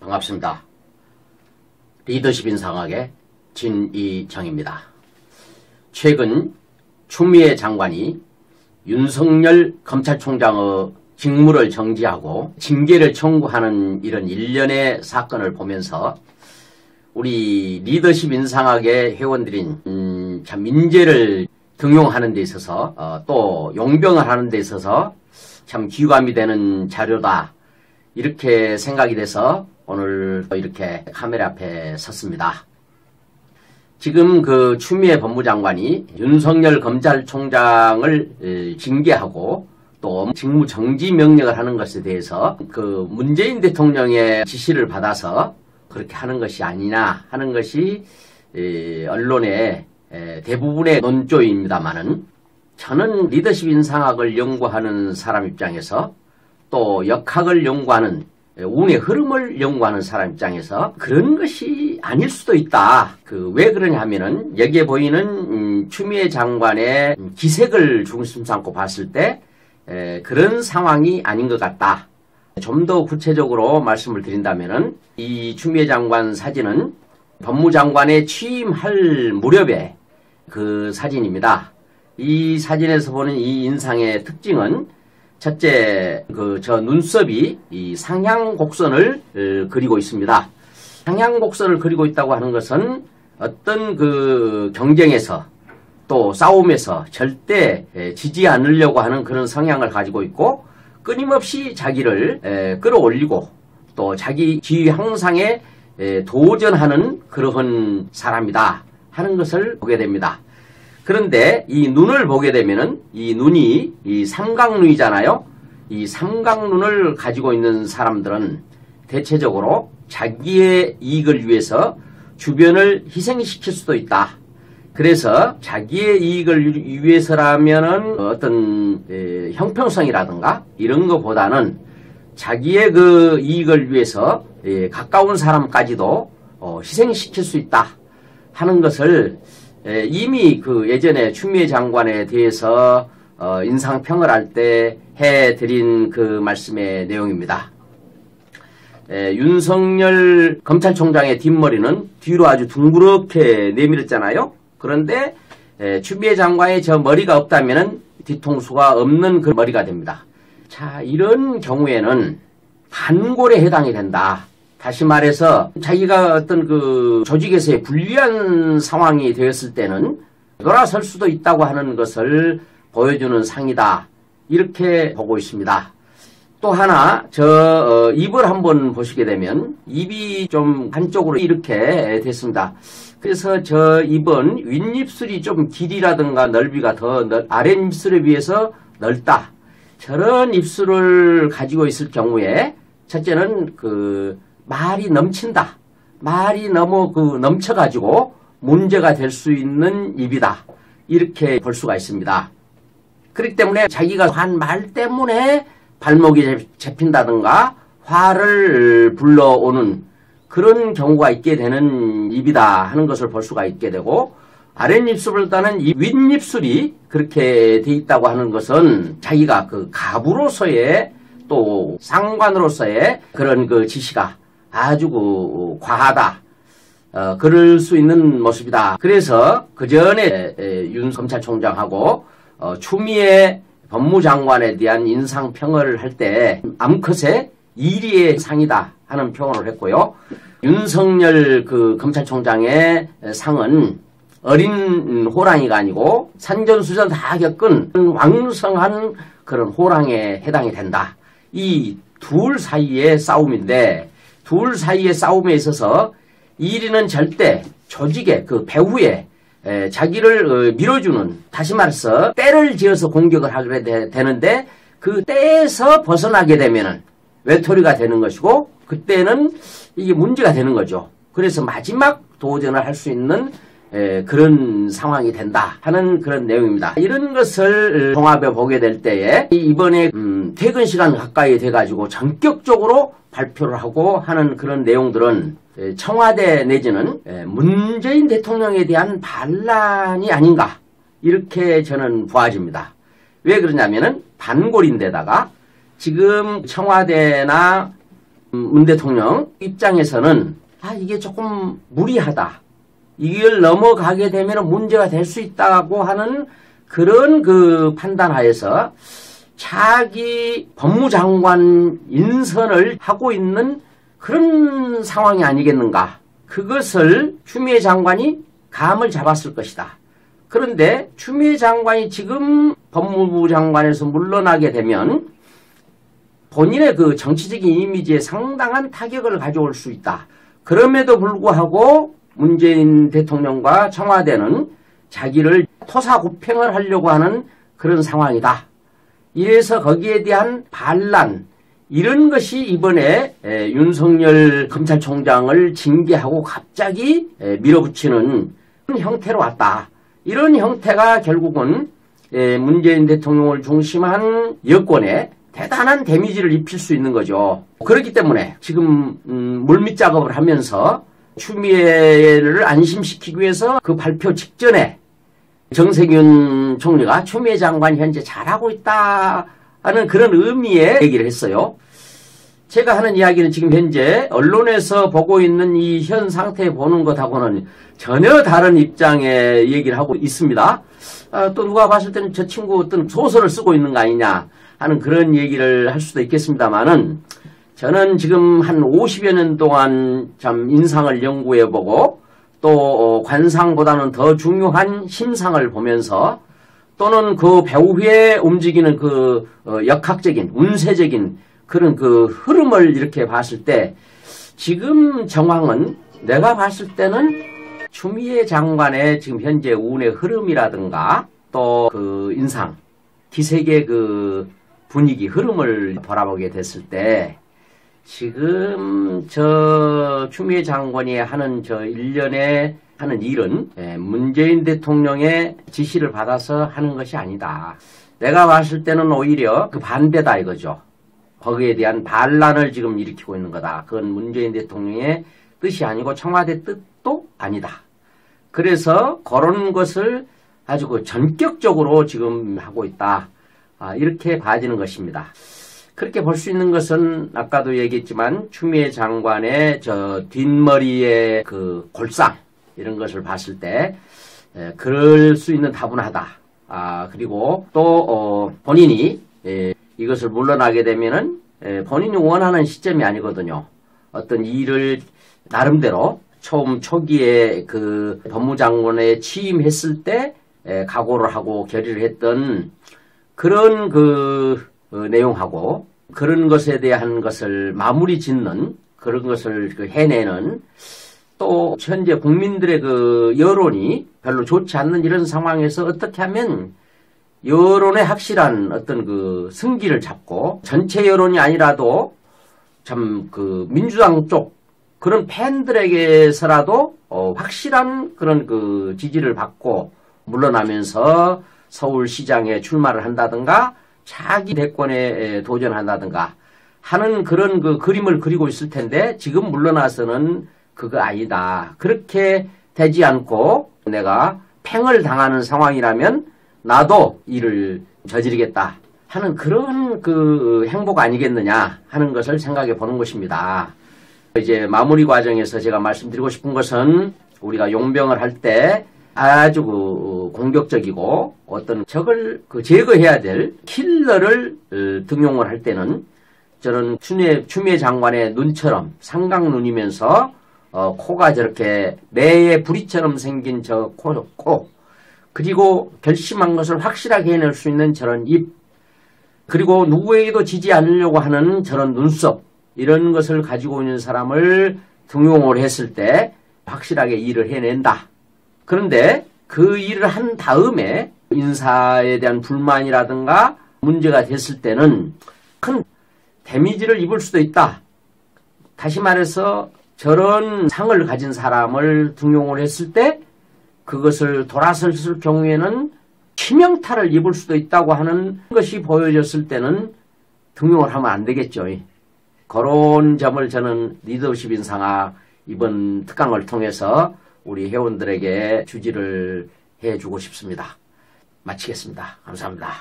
반갑습니다. 리더십 인상학의 진이정입니다. 최근 추미애 장관이 윤석열 검찰총장의 직무를 정지하고 징계를 청구하는 이런 일련의 사건을 보면서 우리 리더십 인상학의 회원들인 참 민재를 등용하는 데 있어서 또 용병을 하는 데 있어서 참 귀감이 되는 자료다, 이렇게 생각이 돼서 오늘 이렇게 카메라 앞에 섰습니다. 지금 그 추미애 법무장관이 윤석열 검찰총장을 징계하고 또 직무 정지 명령을 하는 것에 대해서 그 문재인 대통령의 지시를 받아서 그렇게 하는 것이 아니냐 하는 것이 언론의 대부분의 논조입니다만은, 저는 리더십 인상학을 연구하는 사람 입장에서 또 역학을 연구하는, 운의 흐름을 연구하는 사람 입장에서 그런 것이 아닐 수도 있다. 왜 그러냐 하면은 여기에 보이는 추미애 장관의 기색을 중심 삼고 봤을 때 그런 상황이 아닌 것 같다. 좀 더 구체적으로 말씀을 드린다면은 이 추미애 장관 사진은 법무장관에 취임할 무렵에 그 사진입니다. 이 사진에서 보는 이 인상의 특징은 첫째, 저 눈썹이 이 상향곡선을 그리고 있습니다. 상향곡선을 그리고 있다고 하는 것은 어떤 그 경쟁에서 또 싸움에서 절대 지지 않으려고 하는 그런 성향을 가지고 있고, 끊임없이 자기를 끌어올리고 또 자기 지위 향상에 도전하는 그러한 사람이다 하는 것을 보게 됩니다. 그런데 이 눈을 보게 되면은 이 눈이 이 삼각눈이잖아요. 이 삼각눈을 가지고 있는 사람들은 대체적으로 자기의 이익을 위해서 주변을 희생시킬 수도 있다. 그래서 자기의 이익을 위해서라면은 어떤 형평성이라든가 이런 것보다는 자기의 그 이익을 위해서 가까운 사람까지도 희생시킬 수 있다 하는 것을 이미 그 예전에 추미애 장관에 대해서 인상평을 할 때 해드린 그 말씀의 내용입니다. 윤석열 검찰총장의 뒷머리는 뒤로 아주 둥그렇게 내밀었잖아요. 그런데 추미애 장관의 저 머리가 없다면은 뒤통수가 없는 그 머리가 됩니다. 자, 이런 경우에는 반골에 해당이 된다. 다시 말해서 자기가 어떤 그 조직에서의 불리한 상황이 되었을 때는 돌아설 수도 있다고 하는 것을 보여주는 상이다, 이렇게 보고 있습니다. 또 하나, 입을 한번 보시게 되면 입이 좀 한쪽으로 이렇게 됐습니다. 그래서 저 입은 윗입술이 좀 길이라든가 넓이가 더 아랫입술에 비해서 넓다. 저런 입술을 가지고 있을 경우에 첫째는 말이 넘친다. 말이 너무 넘쳐가지고 문제가 될 수 있는 입이다. 이렇게 볼 수가 있습니다. 그렇기 때문에 자기가 한 말 때문에 발목이 잡힌다든가 화를 불러오는 그런 경우가 있게 되는 입이다 하는 것을 볼 수가 있게 되고, 아랫입술보다는 이 윗입술이 그렇게 돼 있다고 하는 것은 자기가 그 가부로서의 또 상관으로서의 그런 그 지시가 아주 과하다, 그럴 수 있는 모습이다. 그래서 그 전에 윤 검찰총장하고 추미애 법무장관에 대한 인상평을 할 때 암컷의 이리의 상이다 하는 표현을 했고요. 윤석열 그 검찰총장의 상은 어린 호랑이가 아니고 산전수전 다 겪은 왕성한 그런 호랑이에 해당이 된다. 이 둘 사이의 싸움인데, 둘 사이의 싸움에 있어서 이리는 절대 조직의 그 배후에 자기를 밀어주는, 다시 말해서 때를 지어서 공격을 하게 되는데 그 때에서 벗어나게 되면은 외톨이가 되는 것이고, 그때는 이게 문제가 되는 거죠. 그래서 마지막 도전을 할 수 있는 그런 상황이 된다 하는 그런 내용입니다. 이런 것을 종합해 보게 될 때에 이번에 퇴근 시간 가까이 돼가지고 전격적으로 발표를 하고 하는 그런 내용들은 청와대 내지는 문재인 대통령에 대한 반란이 아닌가, 이렇게 저는 보아집니다. 왜 그러냐면은 반골인데다가 지금 청와대나 문 대통령 입장에서는 이게 조금 무리하다. 이걸 넘어가게 되면 문제가 될 수 있다고 하는 그런 그 판단하에서 자기 법무장관 인선을 하고 있는 그런 상황이 아니겠는가. 그것을 추미애 장관이 감을 잡았을 것이다. 그런데 추미애 장관이 지금 법무부 장관에서 물러나게 되면 본인의 그 정치적인 이미지에 상당한 타격을 가져올 수 있다. 그럼에도 불구하고 문재인 대통령과 청와대는 자기를 토사구팽을 하려고 하는 그런 상황이다. 이래서 거기에 대한 반란, 이런 것이 이번에 윤석열 검찰총장을 징계하고 갑자기 밀어붙이는 형태로 왔다. 이런 형태가 결국은 문재인 대통령을 중심한 여권에 대단한 데미지를 입힐 수 있는 거죠. 그렇기 때문에 지금 물밑 작업을 하면서 추미애를 안심시키기 위해서 그 발표 직전에 정세균 총리가 추미애 장관이 현재 잘하고 있다 하는 그런 의미의 얘기를 했어요. 제가 하는 이야기는 지금 현재 언론에서 보고 있는 이 현 상태 보는 것하고는 전혀 다른 입장의 얘기를 하고 있습니다. 또 누가 봤을 때는 저 친구 어떤 소설을 쓰고 있는 거 아니냐 하는 그런 얘기를 할 수도 있겠습니다만은, 저는 지금 한 50여 년 동안 참 인상을 연구해보고 또 관상보다는 더 중요한 심상을 보면서 또는 그 배후에 움직이는 그 역학적인 운세적인 그런 그 흐름을 이렇게 봤을 때 지금 정황은 내가 봤을 때는 추미애 장관의 지금 현재 운의 흐름이라든가 또 그 인상, 기색의 그 분위기, 흐름을 바라보게 됐을 때 지금 저 추미애 장관이 하는 저 일련의 하는 일은 문재인 대통령의 지시를 받아서 하는 것이 아니다. 내가 봤을 때는 오히려 그 반대다 이거죠. 거기에 대한 반란을 지금 일으키고 있는 거다. 그건 문재인 대통령의 뜻이 아니고 청와대 뜻도 아니다. 그래서 그런 것을 아주 그 전격적으로 지금 하고 있다. 이렇게 봐지는 것입니다. 그렇게 볼 수 있는 것은 아까도 얘기했지만 추미애 장관의 저 뒷머리의 그 골상 이런 것을 봤을 때 그럴 수 있는 다분하다. 그리고 또 본인이 이것을 물러나게 되면은 본인이 원하는 시점이 아니거든요. 어떤 일을 나름대로 처음 초기에 그 법무장관에 취임했을 때 각오를 하고 결의를 했던 그런 그 내용하고 그런 것에 대한 것을 마무리 짓는 그런 것을 해내는, 또 현재 국민들의 그 여론이 별로 좋지 않는 이런 상황에서 어떻게 하면 여론의 확실한 어떤 그 승기를 잡고 전체 여론이 아니라도 참 그 민주당 쪽 그런 팬들에게서라도 확실한 그런 그 지지를 받고 물러나면서 서울시장에 출마를 한다든가 차기 대권에 도전한다든가 하는 그런 그 그림을 그리고 있을 텐데 지금 물러나서는 그거 아니다. 그렇게 되지 않고 내가 팽을 당하는 상황이라면 나도 일을 저지르겠다 하는 그런 그 행복 아니겠느냐 하는 것을 생각해 보는 것입니다. 이제 마무리 과정에서 제가 말씀드리고 싶은 것은 우리가 용병을 할 때 아주 그 공격적이고 어떤 적을 그 제거해야 될 킬러를 등용을 할 때는 저는 추미애 장관의 눈처럼 삼각눈이면서 코가 저렇게 매의 부리처럼 생긴 저 코, 그리고 결심한 것을 확실하게 해낼 수 있는 저런 입, 그리고 누구에게도 지지 않으려고 하는 저런 눈썹, 이런 것을 가지고 있는 사람을 등용을 했을 때 확실하게 일을 해낸다. 그런데 그 일을 한 다음에 인사에 대한 불만이라든가 문제가 됐을 때는 큰 데미지를 입을 수도 있다. 다시 말해서 저런 상을 가진 사람을 등용을 했을 때 그것을 돌아섰을 경우에는 치명타를 입을 수도 있다고 하는 것이 보여졌을 때는 등용을 하면 안 되겠죠. 그런 점을 저는 리더십 인상아 이번 특강을 통해서 우리 회원들에게 주지를 해주고 싶습니다. 마치겠습니다. 감사합니다.